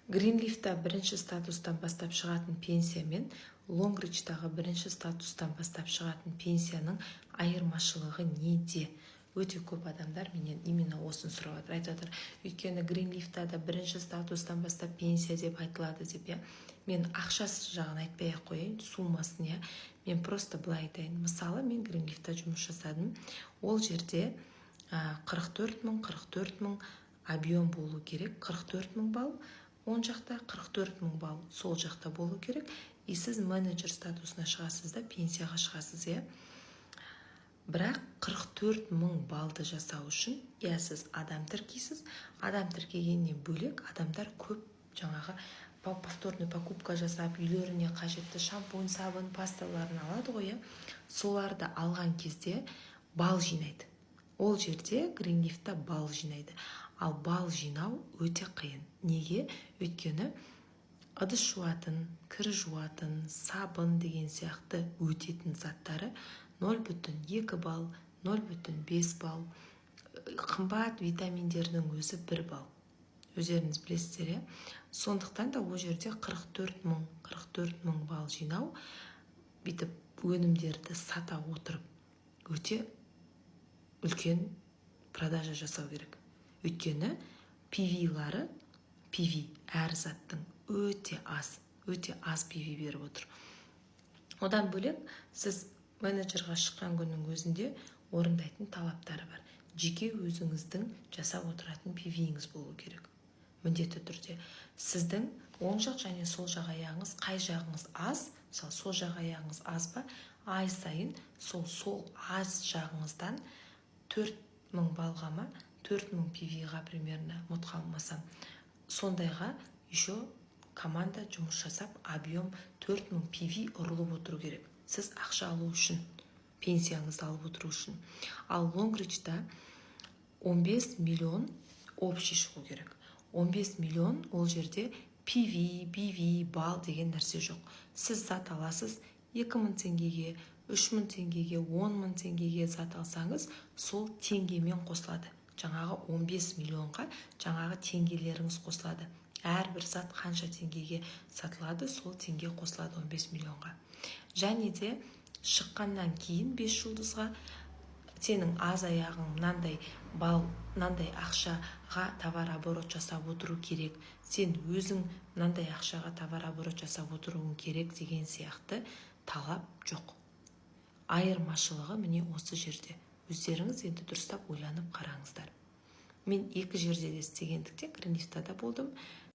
Гринлифта бірінші статустан бастап шығатын пенсия мен Лонгричтағы бірінші статустан бастап шығатын пенсияның айырмашылығы неде? Өте көп адамдар менен именно осын сұрап жатыр, айтып жатыр. Өйткені Гринлифтада бірінші статустан бастап пенсия деп айтылады деп, я. Мен ақшасы жағын айтпай ақ қояйын, суммасын, я. Мен просто былай айтайын. Мысалы, мен Гринлифта жұмыс жасадым. Ол жерде 44 мың объем болу керек, 44 мың балл. Он жақта 44 мың балл сол жақта болу керек. И сіз менеджер статусына шығасыз да, пенсияға шығасыз, я. Бірақ 44 мың баллды жасау үшін, я, сіз адам тіркейсіз. Адам тіркегеннен бөлек адамдар көп жаңағы повторный покупка жасап, үйлеріне қажетті шампунь, сабын, пасталарын алады ғой, я. Соларды алған кезде балл жинайды. Ол жерде Гринлифта балл жинайды. Ал балл жинау өте қиын. Неге? Өйткені ыдыс жуатын, кір жуатын, сабын деген сияқты өтетін заттары 0,2 балл, 0,5 балл. Қымбат витаминдердің өзі 1 балл. Өздеріңіз білесіздер, я? Сондықтан да ол жерде 44 мың балл жинау, бүйтіп өнімдерді сата отырып өте үлкен продажа жасау керек. Өйткені PV-лары, PV әр заттың өте аз PV беріп отыр. Одан бөлек, сіз менеджерға шыққан күннің өзінде орындайтын талаптары бар. Жеке өзіңіздің жасап отыратын PV-іңіз болу керек. Міндетті түрде. Сіздің оң жақ және сол жақ аяғыңыз, қай жағыңыз аз, сол жақ аяғыңыз аз ба, ай сайын сол аз жағыңыздан 4 мың балға ма, 4 мың PV-ға примерно, мұт қалмасам, сондайға еще команда жұмыс жасап, объем 4 мың PV ұрылып отыру керек. Сіз ақша алу үшін, пенсияңызды алып отыру үшін. Ал Лонгричта 15 миллион общий шығу керек. 15 миллион ол жерде PV, BV, балл деген нәрсе жоқ. Сіз зат аласыз 2000 теңгеге, 3000 теңгеге, 10.000 теңгеге зат алсаңыз, сол теңгемен қосылады. Жаңағы 15 миллионға жаңағы теңгелеріңіз қосылады. Әрбір зат қанша теңгеге сатылады, сол теңге қосылады 15 миллионға. Және де шыққаннан кейін 5 жұлдызға сенің аз аяғың мынандай балл, мынандай ақшаға товар оборот жасап отыру керек. Сен өзің мынандай ақшаға товар оборот жасап отыруың керек деген сияқты талап жоқ. Айырмашылығы міне осы жерде. Өздеріңіз енді дұрыстап ойланып қараңыздар. Мен екі жерде де істегендіктен Гринлифтада болдым.